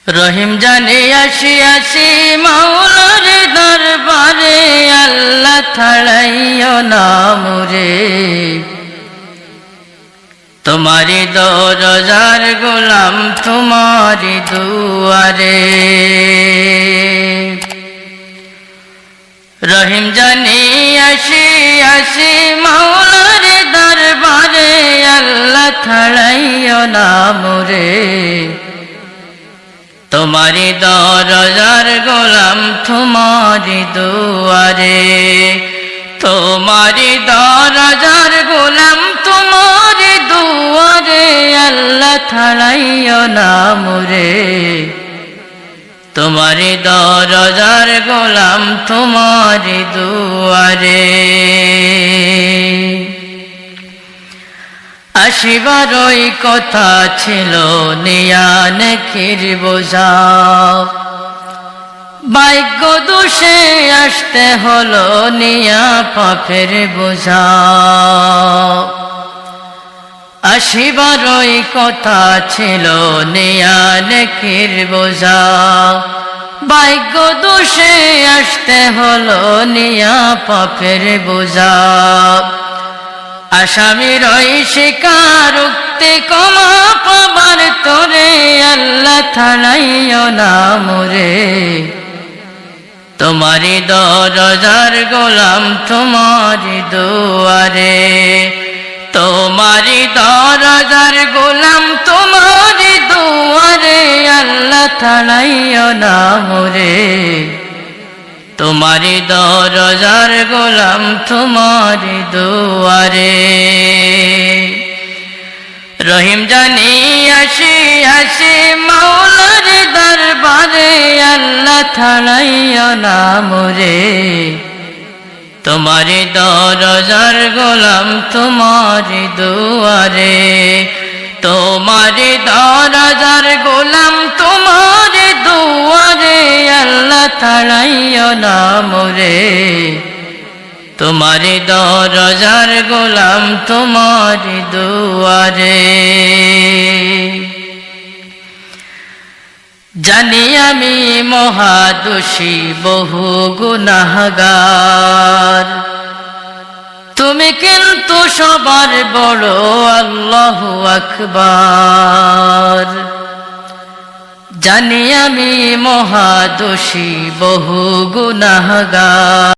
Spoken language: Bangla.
রহিম জানে আসি আসি মাওলার দরবারে, আল্লাহ ছাড়াইও না মোরে। তোমারি দরজার গোলাম তোমারি দুয়ারে। রহিম জানি আসি আসি মাওলার দরবারে, আল্লাহ ছাড়াইও না মোরে। তোমারি দরজার গোলাম তোমারি দুয়ারে। তোমারি দরজার গোলাম তোমারি দুয়ারে, আল্লাহ ছাড়াইও না মোরে। তোমারি দরজার গোলাম তোমারি দুয়ারে। আসিবারই কথা ছিল নিয়া নেকির বোঝা, ভাগ্য দোষে আসতে হলো নিয়া পাপের বোঝা। আসিবারই কথা ছিল নিয়া নেকির বোঝা, ভাগ্য দোষে আসতে হলো নিয়া পাপের বোঝা। আসামির ওই শিকার উক্তি ক্ষমা পাবার তোরে, আল্লাহ ছাড়াইও না মোরে। তোমারি দরজার গোলাম তোমারি দুয়ারে। তোমারি দরজার গোলাম তোমারি দুয়ারে, আল্লাহ ছাড়াইও না মোরে। তোমারি দরজার গোলাম তোমারি দুয়ারে। রহিম জানি আসি আসি মাওলার দরবারে, আল্লাহ ছাড়াইও না মোরে। তোমারি দরজার গোলাম তোমারি দুয়ারে। তোমারি দরজার গোলাম তোমারি দুয়ারে, আল্লাহ ছাড়াইও না মোরে। তোমারি দরজার গোলাম তোমারি দুয়ারে। জানি আমি মহাদোষী বহু গুনাহগার, তুমি কিন্তু সবার বড় আল্লাহু আকবার। জানি আমি মহাদোষী বহু গুনাহগার।